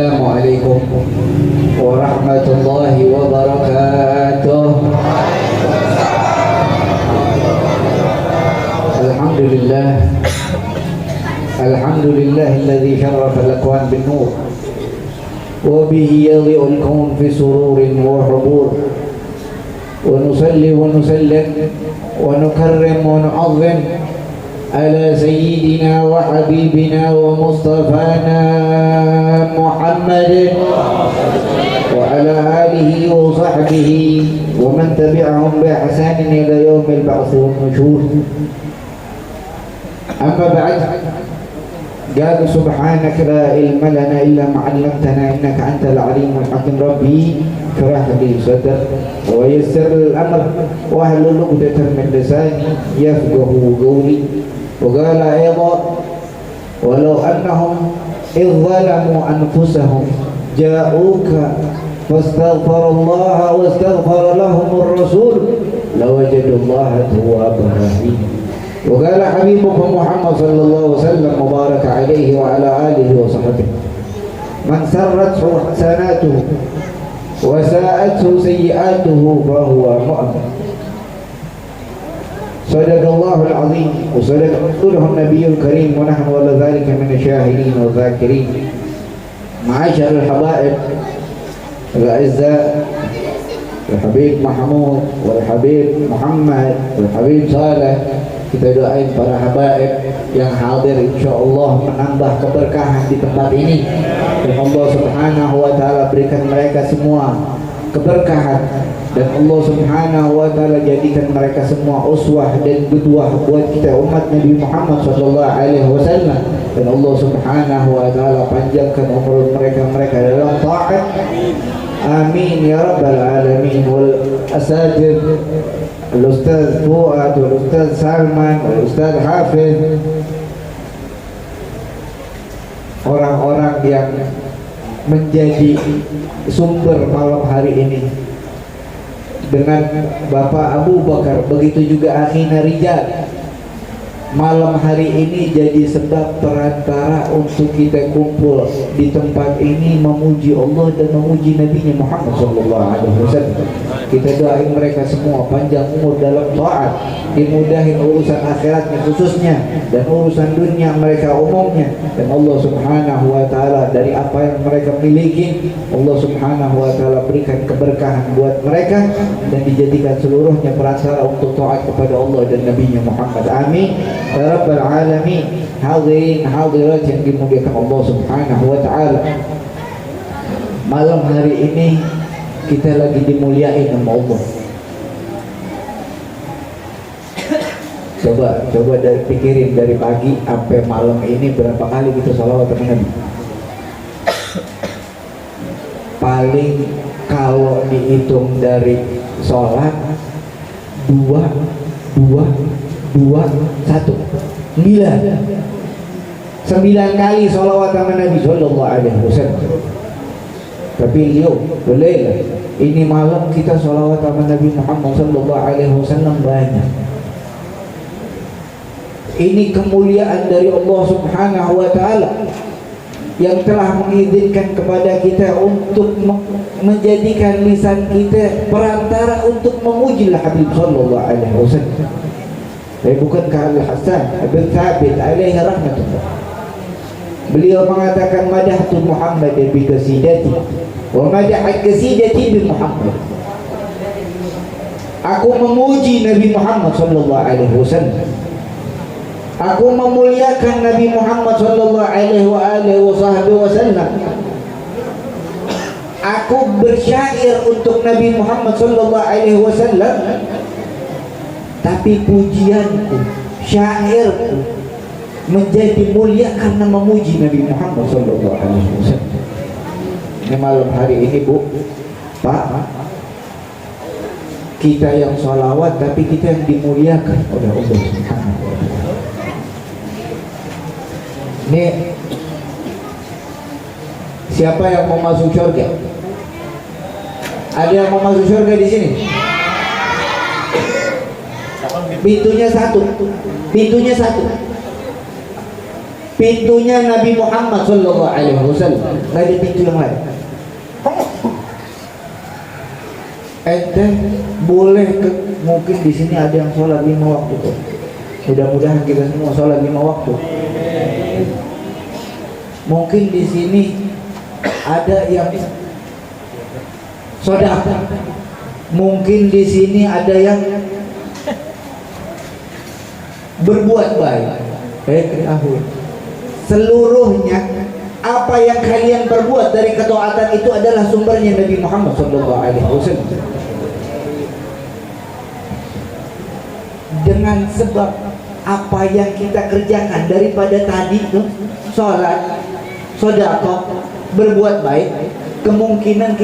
Assalamualaikum warahmatullahi wabarakatuh. Alhamdulillah, alladzi syarrafa al-akwan bin nur wa bihi yadhi'u al-kawn fi sururin wa hubur, wa nusalli wa nusallim wa nukarrim wa nu'azzim على سيدنا وحبيبنا ومصطفانا محمد وعلى آله وصحبه ومن تبعهم بإحسان إلى يوم البعث والنشور. أما بعد، قال سبحانك لا علم لنا إلا ما علمتنا إنك أنت العليم الحكيم. ربي اشرح لي صدري ويسر الأمر واحلل عقدة من لساني يفقهوا قولي. وقال أيضا ولو أنهم إذ ظلموا أنفسهم جاءوك فاستغفر الله واستغفر لهم الرسول لوجدوا الله توابا رحيما. وقال حبيبكم محمد صلى الله عليه وسلم مبارك عليه وعلى آله وصحبه من سرته حسناته وساءته سيئاته فهو مؤمن. صدق الله العظيم وصدق رسوله النبي الكريم ونحن على ذلك من الشاهدين والذاكرين. معاشر الحبائب الأعزاء، الحبيب محمود والحبيب محمد والحبيب صالح, kita doain para habaib yang hadir insyaallah menambah keberkahan di tempat ini, dan Allah Subhanahu wa taala berikan mereka semua keberkahan, dan Allah Subhanahu wa taala jadikan mereka semua uswah dan qudwah buat kita umat Nabi Muhammad sallallahu alaihi wasallam, dan Allah Subhanahu wa taala panjangkan umur mereka dalam taat. Amin ya rabbal alamin. Wal asatidz Al-Ustaz Fuad wal Ustaz Salman wal Ustaz Hafiz, orang-orang yang menjadi sumber malam hari ini, dengan Bapak Abu Bakar, begitu juga akhina Rijal. Malam hari ini jadi sebab perantara untuk kita kumpul di tempat ini memuji Allah dan memuji Nabi Muhammad SAW. Kita doain mereka semua panjang umur dalam taat, dimudahin urusan akhiratnya khususnya dan urusan dunia mereka umumnya, dan Allah Subhanahu wa taala dari apa yang mereka miliki Allah Subhanahu wa taala berikan keberkahan buat mereka, dan dijadikan seluruhnya perantara untuk taat kepada Allah dan Nabi Muhammad. Amin ya rabbal alamin. Hadirin hadirat yang dimuliakan Allah Subhanahu wa taala, malam hari ini kita lagi dimuliain sama Allah. Coba dari pikirin dari pagi sampai malam ini berapa kali kita sholawat sama Nabi? Paling kalau dihitung dari sholat 2 1 9 kali sholawat sama Nabi sallallahu alaihi wasallam. Tapi yuk boleh lah, ini malam kita sholawat sama Nabi Muhammad sallallahu alaihi wasallam banyak. Ini kemuliaan dari Allah Subhanahu wa taala yang telah mengizinkan kepada kita untuk menjadikan lisan kita perantara untuk memuji Habib sallallahu alaihi wasallam. Bukankah Al-Hasan bin Thabit alaihi rahmatullah, beliau mengatakan madahtu Muhammad bi qasidati wa madahat qasidati bi Muhammad. Aku memuji Nabi Muhammad sallallahu alaihi wasallam, aku memuliakan Nabi Muhammad sallallahu alaihi wasallam, aku bersyair untuk Nabi Muhammad sallallahu alaihi wasallam. Tapi pujianku, syairku menjadi mulia karena memuji Nabi Muhammad SAW. Ini malam hari ini Bu, Pak, kita yang sholawat tapi kita yang dimuliakan oleh Allah Subhanahu wa taala. Ini siapa yang mau masuk surga? Ada yang mau masuk surga di sini? Pintunya satu. Pintunya Nabi Muhammad sallallahu alaihi wasallam, nggak ada pintu yang lain. Ente boleh mungkin di sini ada yang sholat 5 waktu tuh. Mudah-mudahan kita semua sholat 5 waktu. Mungkin di sini ada yang sedekah. Mungkin di sini ada yang berbuat baik. Seluruhnya apa yang kalian perbuat dari ketaatan itu adalah sumbernya Nabi Muhammad SAW. Dengan sebab apa yang kita kerjakan daripada tadi itu, sholat, sedekah, berbuat baik, kemungkinan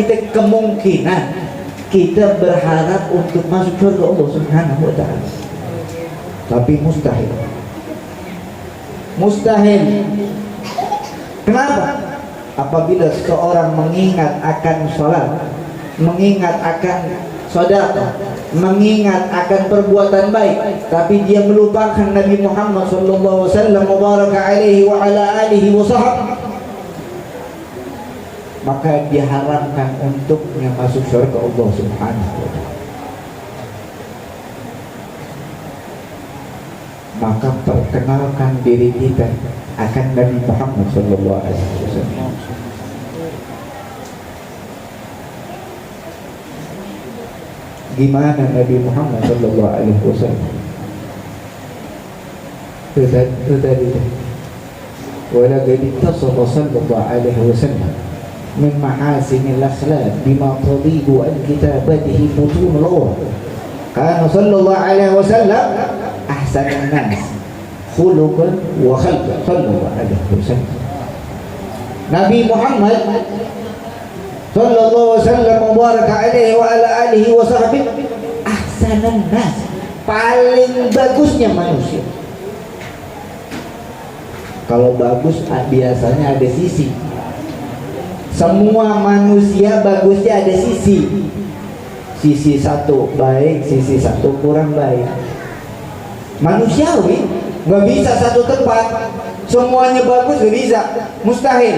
kita berharap untuk masuk surga Allah Subhanahu wa taala. Tapi mustahil. Kenapa? Apabila seseorang mengingat akan sholat, mengingat akan sedekah, mengingat akan perbuatan baik, tapi dia melupakan Nabi Muhammad sallallahu alaihi wasallam mubaraka alaihi wa ala alihi wa sahbihi, maka diharamkan untuknya masuk surga Allah Subhanahu wa taala. Maka perkenalkan diri kita akan Nabi Muhammad sallallahu alaihi wasallam. Gimana Nabi Muhammad sallallahu alaihi wasallam? Itu tadi. Walaqad ittasala sallallahu alaihi wasallam min mahasinil akhlaq bima tadibu an kitabatihi mutun Allah. Kana sallallahu alaihi wasallam ahsanan nas khuluqan wa khalqan sallallahu alaihi wasallam. Nabi Muhammad sallallahu alaihi wasallam mubaraka alaihi wa ala alihi wa sahbihi ahsanan nas, paling bagusnya manusia. Kalau bagus biasanya ada sisi. Semua manusia bagusnya ada sisi. Sisi satu baik, sisi satu kurang baik. Manusiawi nggak bisa satu tempat semuanya bagus, nggak bisa, mustahil.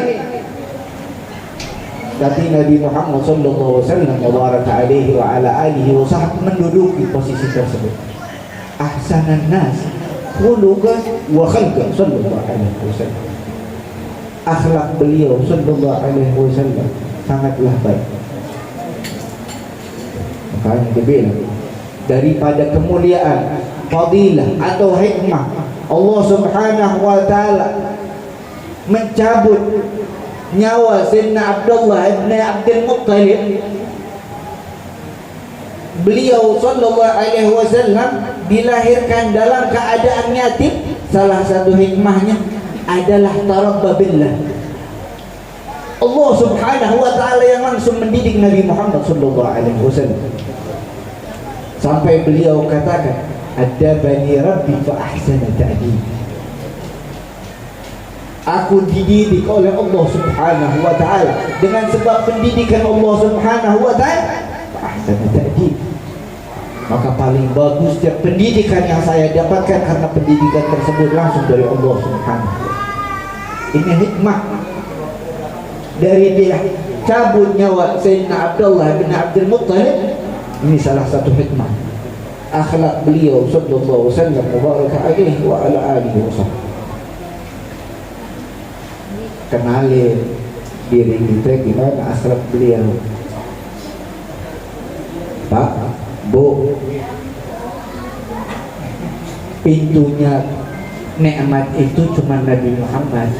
Tapi Nabi Muhammad sallallahu alaihi wasallam mubaraka alaihi wa ala alihi wa sahbihi menduduki posisi tersebut. Ahsanan nas khuluqan wa khalqan sallallahu alaihi wasallam. Akhlak beliau sallallahu alaihi wasallam sangatlah baik. Makanya dibilang daripada kemuliaan, fadilah atau hikmah Allah Subhanahu wa taala mencabut nyawa Sayyidina Abdullah ibn Abdul Muttalib. Beliau sallallahu alaihi wasallam dilahirkan dalam keadaan yatim. Salah satu hikmahnya adalah tarabba billah. Allah Subhanahu wa taala yang langsung mendidik Nabi Muhammad sallallahu alaihi wasallam. Sampai beliau katakan, "Adabani Rabbi fa ahsana ta'dib." Aku dididik oleh Allah Subhanahu wa taala. Dengan sebab pendidikan Allah Subhanahu wa taala, fa ahsana ta'dib. Maka paling bagusnya pendidikan yang saya dapatkan karena pendidikan tersebut langsung dari Allah Subhanahu wa taala. Ini hikmah dari dia cabut nyawa Sayyidina Abdullah bin Abdul Muttalib. Ini salah satu hikmah akhlak beliau sallallahu alaihi wasallam mubaraka alaihi wa ala alihi wasallam. Kenali diri kita gimana akhlak beliau. Pak, Bu, pintunya nikmat itu cuma Nabi Muhammad.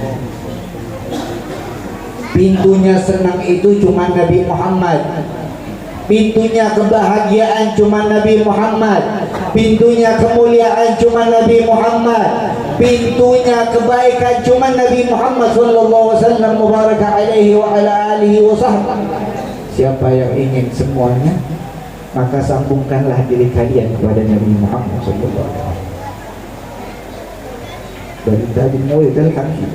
Pintunya senang itu cuma Nabi Muhammad. Pintunya kebahagiaan cuma Nabi Muhammad. Pintunya kemuliaan cuma Nabi Muhammad. Pintunya kebaikan cuma Nabi Muhammad sallallahu alaihi wasallam mubaraka alaihi wa ala alihi wa sahbihi. Siapa yang ingin semuanya, maka sambungkanlah diri kalian kepada Nabi Muhammad sallallahu alaihi wasallam. Dari tadi mulai dari kami.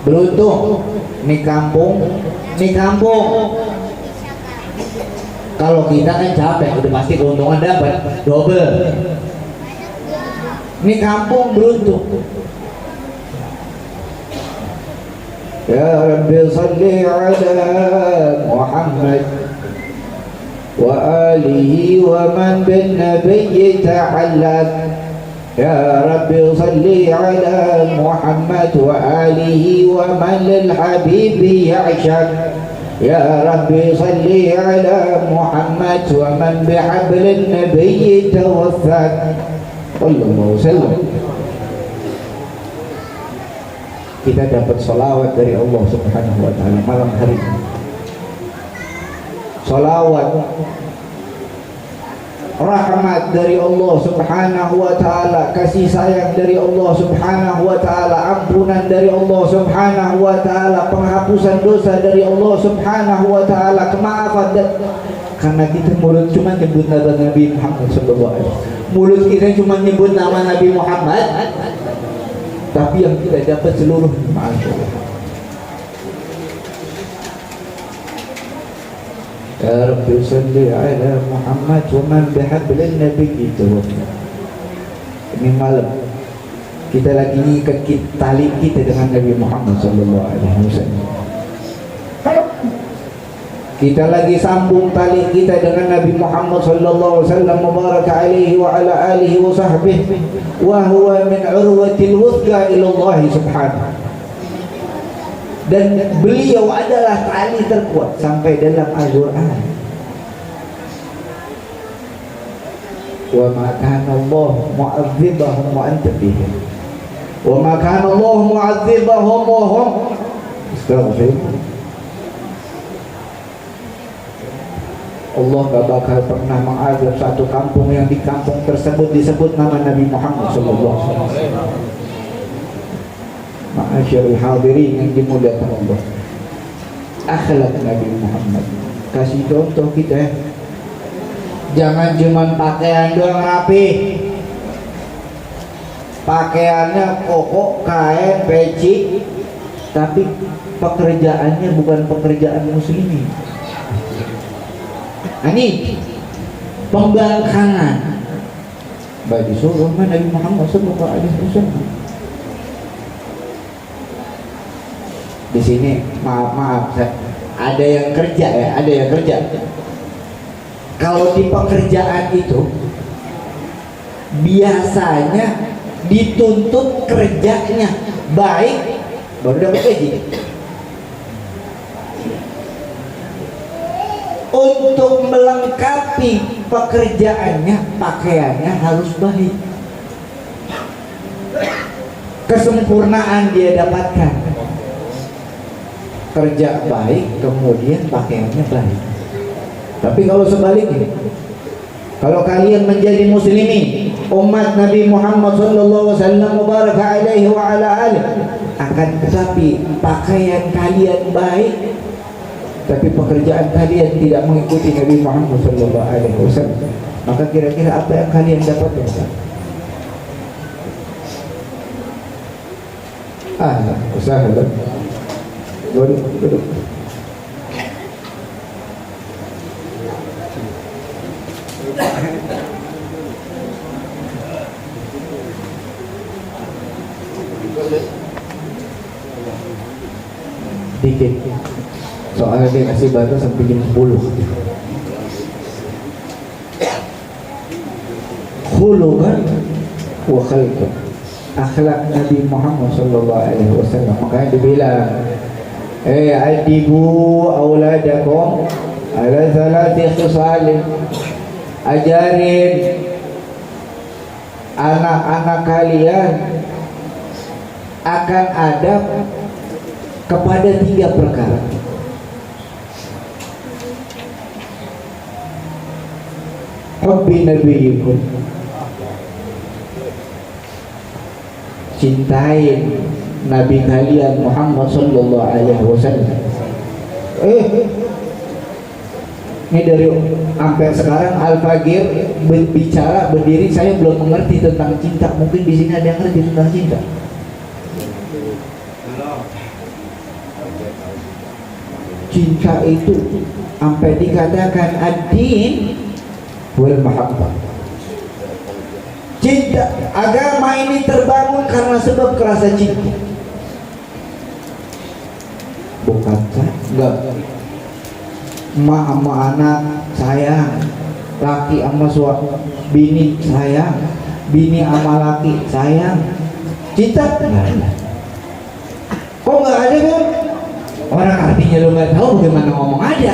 Beruntung di kampung. Kalau kita kan capek, udah pasti keuntungan dapat double. Ini kampung beruntung. Ya Rabbi salli ala Muhammad wa alihi wa man bin nabiyyi ta'allaq. Ya Rabbi salli ala Muhammad wa alihi wa man lil habibi ya'shaq. Ya Rabbi salli ala Muhammad wa man bihablin nabiyyi tawaffaq. Sallallahu alaihi wasallam. Kita dapat salawat dari Allah Subhanahu wa ta'ala malam hari ini. Salawat rahmat dari Allah Subhanahu wa ta'ala, kasih sayang dari Allah Subhanahu wa ta'ala, ampunan dari Allah Subhanahu wa ta'ala, penghapusan dosa dari Allah Subhanahu wa ta'ala, kemaafan. Karena kita mulut cuma nyebut nama Nabi Muhammad sallallahu alaihi wasallam. Mulut kita cuma nyebut nama Nabi Muhammad, tapi yang kita dapat seluruh masyaallah. Ya Rabbi salli ala Muhammad wa man bihablin nabiyyi tawaffaq. Ini malam kita lagi ikat tali kita dengan Nabi Muhammad sallallahu alaihi wasallam. Kita lagi sambung tali kita dengan Nabi Muhammad sallallahu alaihi wasallam, mubarak alaihi wa ala alihi wa sahbihi, wa huwa min urwatil wuthqa ila Allah subhanahu. Dan beliau adalah tali terkuat sampai dalam Al-Qur'an. Wa ma kana Allah mu'adzibahum wa anta fihim. Wa ma kana Allah mu'adzibahum wa hum astaghfirullah. Allah gak bakal pernah mengazab satu kampung yang di kampung tersebut disebut nama Nabi Muhammad sallallahu alaihi wasallam. Ma'asyarul hadirin yang dimuliakan Allah, akhlak Nabi Muhammad. Kasih contoh kita, jangan cuma pakaian doang rapi, pakaiannya koko, kain, peci, tapi pekerjaannya bukan pekerjaan muslimin. Ini pembangkangan bagi suruh Nabi Muhammad sallallahu alaihi wasallam. Di sini maaf, ada yang kerja ya, ada yang kerja. Kalau di pekerjaan itu biasanya dituntut kerjanya baik baru dapat gaji. Untuk melengkapi pekerjaannya, pakaiannya harus baik. Kesempurnaan dia dapatkan. Kerja baik, kemudian pakaiannya baik. Tapi kalau sebaliknya, kalau kalian menjadi muslimin, umat Nabi Muhammad sallallahu alaihi wasallam mubarak alaihi wa ala alihi, akan tetapi pakaian kalian baik, tapi pekerjaan kalian tidak mengikuti Nabi Muhammad sallallahu alaihi wasallam, maka kira-kira apa yang kalian dapatkan? Usaha duduk. Dikit. Soalnya dia kasih batas sampai jam 10. Khuluqan wa khalqan, akhlak Nabi Muhammad sallallahu alaihi wasallam. Makanya dibilang, adibu auladakum ala salati khisalin. Ajarin anak-anak kalian akan adab kepada 3 perkara. Hubbi nabiyikum, cintai Nabi kalian Muhammad sallallahu alaihi wasallam. Ini dari sampai sekarang Al-Fagir bicara berdiri, saya belum mengerti tentang cinta. Mungkin di sini ada yang ngerti tentang cinta. Cinta itu sampai dikatakan ad-din wal mahabbah. Cinta agama ini terbangun karena sebab kerasa cinta. Bukan enggak. Emak sama anak sayang, laki sama suami, bini sayang, bini sama laki sayang. Cinta enggak ada. Kok enggak ada kan? Orang artinya lu nggak tahu bagaimana ngomong ada.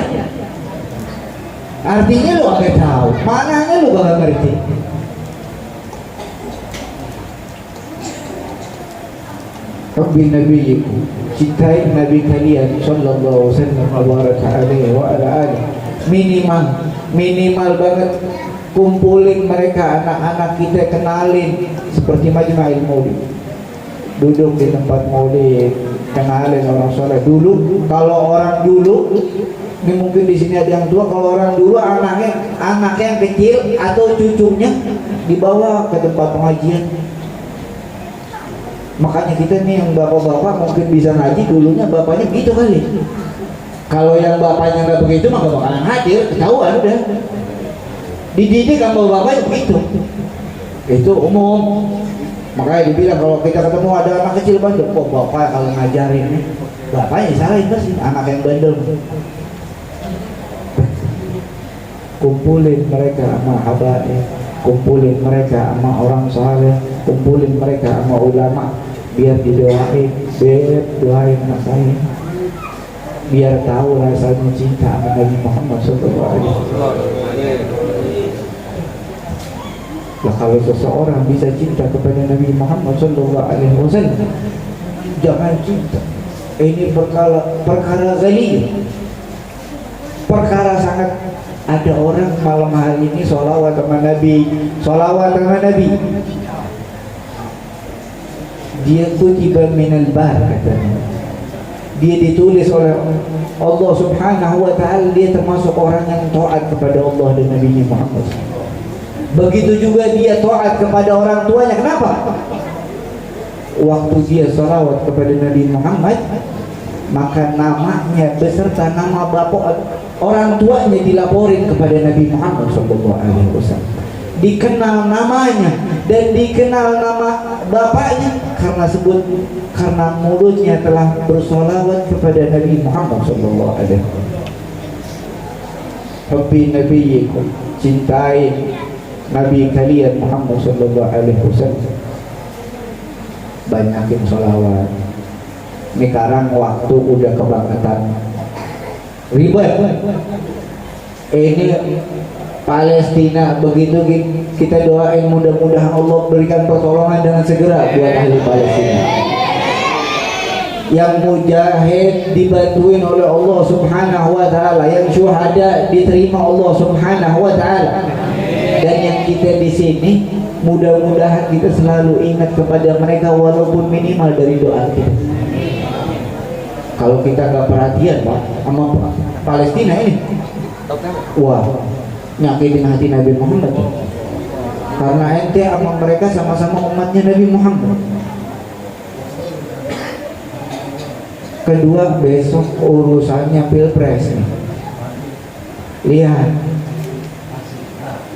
Artinya lu nggak tahu, mananya lu nggak ngerti. Rabbi nabiyiku, cintai nabi kalian sallallahu alaihi wa alihi. Minimal banget kumpulin mereka, anak-anak kita, kenalin seperti majma'il maulid. Duduk di tempat maulid, kenalin orang soleh dulu. Kalau orang dulu, ini mungkin di sini ada yang tua. Kalau orang dulu anaknya yang kecil atau cucunya dibawa ke tempat pengajian. Makanya kita nih yang bapak-bapak mungkin bisa ngaji, dulunya bapaknya begitu kali. Kalau yang bapaknya nggak begitu maka bakalan hadir, ketahuan udah. Dididik sama bapaknya begitu. Itu umum. Makanya dibilang kalau kita ketemu ada anak kecil bandel, kok bapak kalau ngajarin nih, bapaknya disalahin pasti, anak yang bandel. Kumpulin mereka sama habaib, kumpulin mereka sama orang saleh, kumpulin mereka sama ulama, biar didoain, biar doain anak saya, biar tahu rasanya cinta sama Nabi Muhammad SAW. Nah, kalau seseorang bisa cinta kepada Nabi Muhammad SAW, jangan cinta. Ini perkara ghali, perkara sangat. Ada orang malam hari ini sholawat sama Nabi, dia kutiba minal bar, katanya. Dia ditulis oleh Allah Subhanahu wa ta'ala, dia termasuk orang yang taat kepada Allah dan Nabi Muhammad. Begitu juga dia taat kepada orang tuanya. Kenapa? Waktu dia sholawat kepada Nabi Muhammad, maka namanya beserta nama bapak orang tuanya dilaporin kepada Nabi Muhammad SAW. Dikenal namanya dan dikenal nama bapaknya karena mulutnya telah bersolawat kepada Nabi Muhammad SAW. Hubbi nabiyikum, cintai Nabi kalian Muhammad SAW. Banyakin sholawat. Ini sekarang waktu udah kebangetan ribet. Ini Palestina, begitu kita doain mudah-mudahan Allah berikan pertolongan dengan segera buat ahli Palestina. Yang mujahid dibantuin oleh Allah Subhanahu wa ta'ala, yang syuhada diterima Allah Subhanahu wa ta'ala. Dan yang kita di sini mudah-mudahan kita selalu ingat kepada mereka walaupun minimal dari doa kita. Kalau kita nggak perhatian Pak sama Palestina ini, wah, nyakitin hati Nabi Muhammad. Karena ente sama mereka sama-sama umatnya Nabi Muhammad. Kedua, besok urusannya pilpres nih. Lihat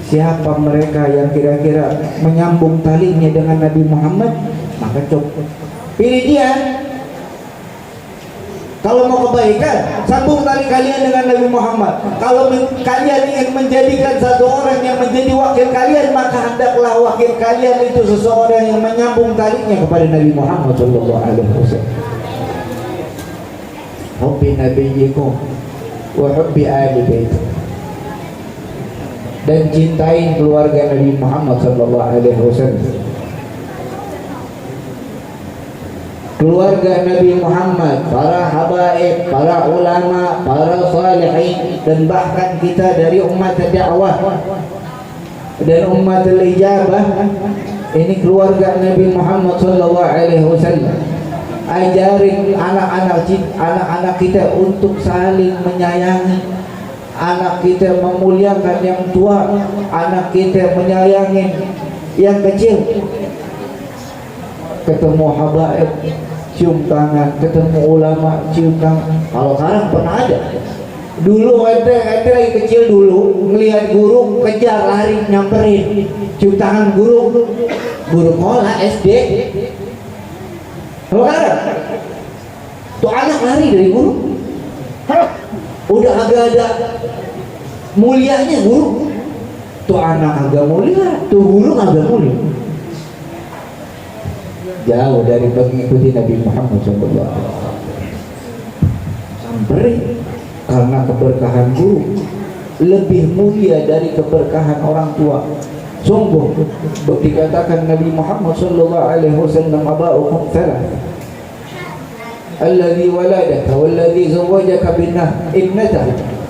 siapa mereka yang kira-kira menyambung talinya dengan Nabi Muhammad, maka coba pilih dia. Kalau mau kebaikan, sambung tali kalian dengan Nabi Muhammad. Kalau kalian ingin menjadikan satu orang yang menjadi wakil kalian, maka hendaklah wakil kalian itu seseorang yang menyambung talinya kepada Nabi Muhammad SAW. Hubbi nabiyikum wa hubbi ahli bait. Dan cintai keluarga Nabi Muhammad SAW. Keluarga Nabi Muhammad, para habaib, para ulama, para salihin, dan bahkan kita dari umat dakwah dan umat al-ijabah, ini keluarga Nabi Muhammad SAW. Ajarin anak-anak kita untuk saling menyayangi, anak kita memuliakan yang tua, anak kita menyayangi yang kecil. Ketemu habaib cium tangan, ketemu ulama cium tangan. Kalau sekarang pernah ada Dulu ente lagi kecil dulu melihat guru kejar lari nyamperin, cium tangan guru sekolah SD. Kalau kan tuh anak lari dari guru, udah agak ada mulianya guru. Tuh anak agak mulia, tuh guru agak mulia. Jauh dari mengikuti Nabi Muhammad SAW. Sampai karena keberkahan guru lebih mulia dari keberkahan orang tua. Sungguh dikatakan Nabi Muhammad SAW, aba'ukum thalath, alladhi waladaka walladhi zawwajaka ibnatah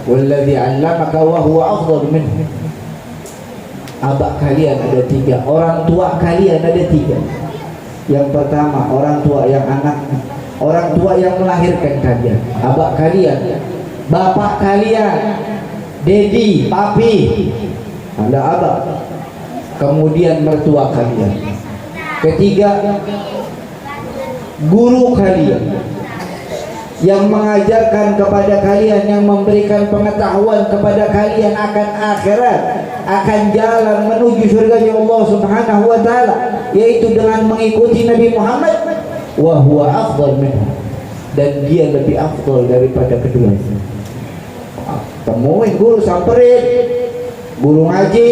walladhi 'allamaka wa huwa afdal minhu. Abak kalian ada tiga, orang tua kalian ada tiga. Yang pertama orang tua yang anaknya, orang tua yang melahirkan kalian, abak kalian, bapak kalian, dedi, papi, ada abak. Kemudian mertua kalian. Ketiga, guru kalian yang mengajarkan kepada kalian, yang memberikan pengetahuan kepada kalian akan akhirat, akan jalan menuju surganya Allah Subhanahu wa taala, yaitu dengan mengikuti Nabi Muhammad. Wa huwa afdal minhu, dan dia lebih afdal daripada keduanya. Temuin guru, samperin guru ngaji.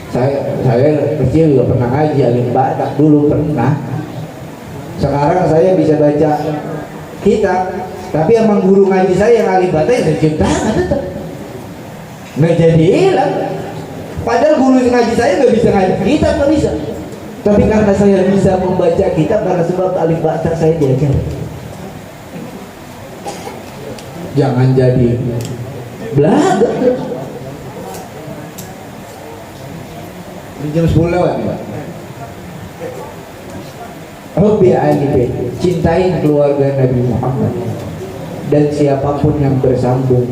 Saya kecil juga pernah ngaji alim badak dulu pernah. Sekarang saya bisa baca kitab, tapi emang guru ngaji saya yang alim badak saya cium tangan tetap nggak jadi hilang. Padahal guru ngaji saya nggak bisa ngaji kitab, nggak bisa. Tapi karena saya bisa membaca kitab, karena sebab alim badak saya diajar. Jangan jadi belajar. Jam 10 lewat Pak. Hubbi ahli bait, cintai keluarga Nabi Muhammad, dan siapapun yang bersambung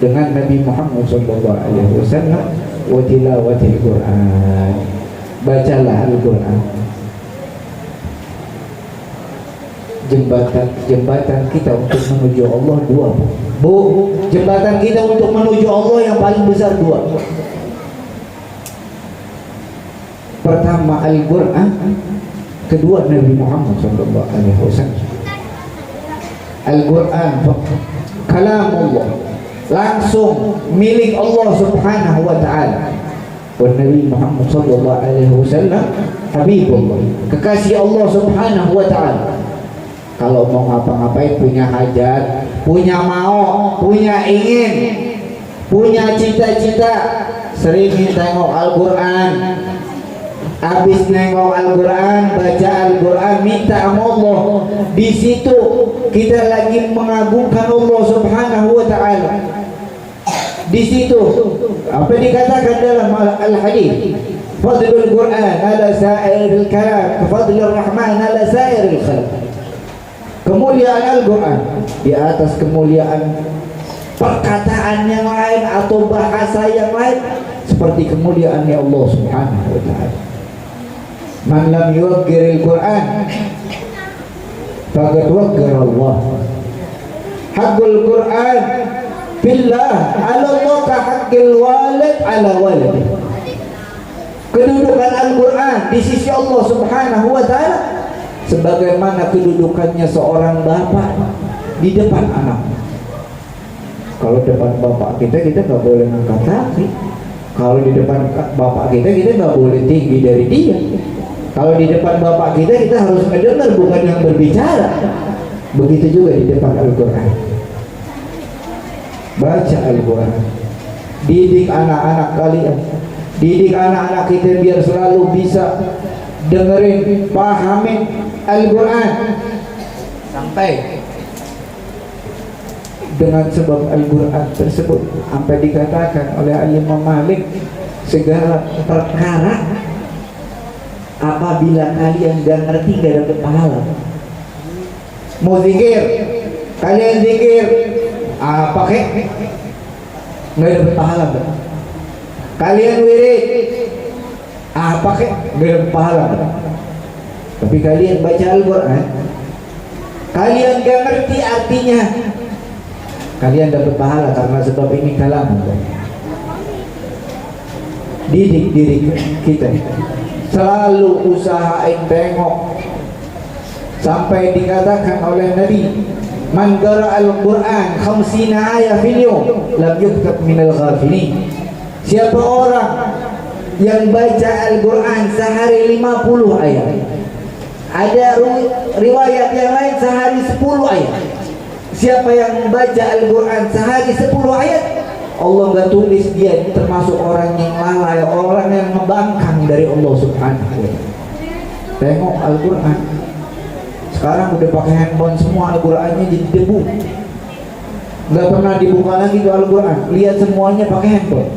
dengan Nabi Muhammad SAW. Wa tilawatil Quran, bacalah Al-Quran. Jembatan kita untuk menuju Allah dua, Bu. Jembatan kita untuk menuju Allah yang paling besar dua. Pertama Al-Quran, kedua Nabi Muhammad SAW. Al-Quran kalamullah, langsung milik Allah Subhanahu wa ta'ala. Dan Nabi Muhammad SAW Habibullah, kekasih Allah Subhanahu wa ta'ala. Kalau mau ngapa-ngapain, punya hajat, punya mau, punya ingin, punya cita-cita, sering tengok Al-Quran. Habis nengok Al-Quran, baca Al-Quran, minta sama Allah. Di situ kita lagi mengagungkan Allah Subhanahu wa ta'ala. Di situ apa dikatakan dalam Al-Hadis, fadlul Quran ala sa'iril kalam, fadlur Rahman ala sa'iril khalq. Kemuliaan Al-Quran di atas kemuliaan perkataan yang lain atau bahasa yang lain, seperti kemuliaannya Allah Subhanahu wa ta'ala. Man lam yuwaqqiril Quran faqad waqqara Allah. Haqqul Quran billah ala Allah ka haqqil walid ala walid. Kedudukan Al-Quran di sisi Allah Subhanahu wa ta'ala sebagaimana kedudukannya seorang bapak di depan anak. Kalau depan bapak kita nggak boleh ngangkat kaki. Kalau di depan bapak kita nggak boleh tinggi dari dia. Kalau di depan bapak kita harus mendengar, bukan yang berbicara. Begitu juga di depan Al-Quran. Baca Al-Quran, didik anak-anak kalian, didik anak-anak kita biar selalu bisa dengerin, pahamin Al-Quran. Sampai dengan sebab Al-Quran tersebut sampai dikatakan oleh Imam Malik, segala perkara apabila kalian gak ngerti gak dapat pahala. Mau zikir, kalian zikir pakai nggak dapat pahala. Kalian wirid pakai nggak dapat pahala. Tapi kalian baca Al-Quran kalian gak ngerti artinya, kalian dapat pahala karena sebab ini kalam. Didik diri kita, selalu usahain tengok, sampai dikatakan oleh Nabi, man qara al-Quran 50 ayat fil yawm lam yuktab minal ghafilin. Siapa orang yang baca Al-Quran sehari 50 ayat, ada riwayat yang lain sehari 10 ayat. Siapa yang baca Al-Quran sehari 10 ayat, Allah nggak tulis dia termasuk orang yang lalai, orang yang membangkang dari Allah Subhanahu wa ta'ala. Tengok Al-Quran, sekarang udah pakai handphone semua, Al-Qurannya jadi debu, nggak pernah dibuka lagi tuh Al-Quran, lihat semuanya pakai handphone.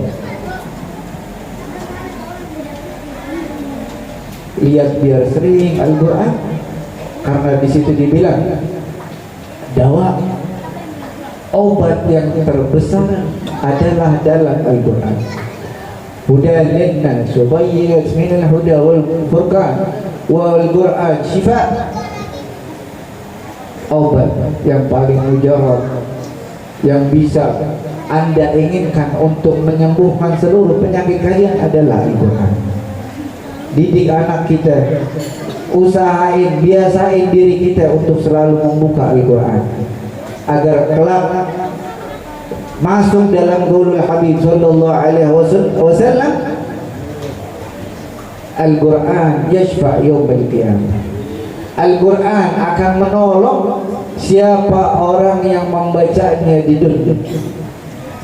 Lihat biar sering Al-Quran, karena di situ dibilang dawa, obat yang terbesar adalah dalam Al-Quran. Hudan linnas wa bayyinat minal huda wal furqan wal Quran syifa. Obat yang paling mujarab yang bisa Anda inginkan untuk menyembuhkan seluruh penyakit kalian adalah Al-Quran. Didik anak kita, usahain, biasain diri kita untuk selalu membuka Al-Quran, agar kelak masuk dalam qaulul Habib sallallahu alaihi wasallam, Al-Quran yashfa' yaumil qiyamah. Al-Quran akan menolong siapa orang yang membacanya di dunia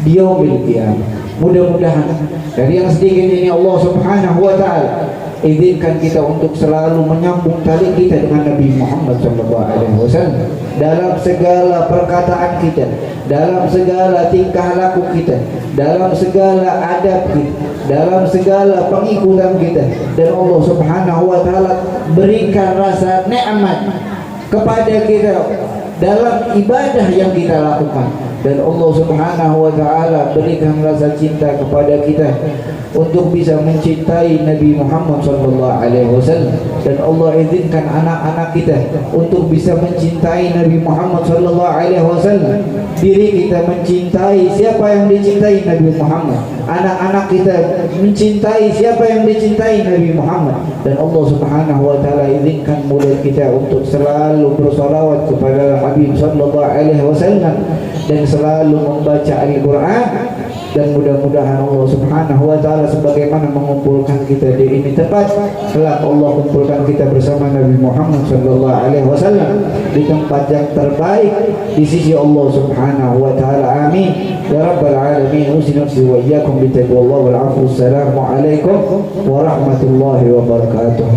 di yaumil qiyamah. Mudah-mudahan dari yang sedikit ini Allah Subhanahu wa ta'ala izinkan kita untuk selalu menyambung tali kita dengan Nabi Muhammad SAW dalam segala perkataan kita, dalam segala tingkah laku kita, dalam segala adab kita, dalam segala pengikutan kita, dan Allah Subhanahu wa ta'ala berikan rasa nikmat kepada kita dalam ibadah yang kita lakukan, dan Allah Subhanahu wa ta'ala berikan rasa cinta kepada kita untuk bisa mencintai Nabi Muhammad sallallahu alaihi wasallam, dan Allah izinkan anak-anak kita untuk bisa mencintai Nabi Muhammad sallallahu alaihi wasallam. Diri kita mencintai siapa yang dicintai Nabi Muhammad, anak-anak kita mencintai siapa yang dicintai Nabi Muhammad, dan Allah Subhanahu wa ta'ala izinkan mulut kita untuk selalu bersalawat kepada Habib sallallahu alaihi wasallam dan selalu membaca Al-Quran. Dan mudah-mudahan Allah Subhanahu wa ta'ala sebagaimana mengumpulkan kita di ini tempat, kelak Allah kumpulkan kita bersama Nabi Muhammad sallallahu alaihi wasallam di tempat yang terbaik di sisi Allah Subhanahu wa ta'ala. Amin ya rabbal alamin. Usinafsi wa iyyakum bitaqwallah wal afu. Assalamu alaikum warahmatullahi wabarakatuh.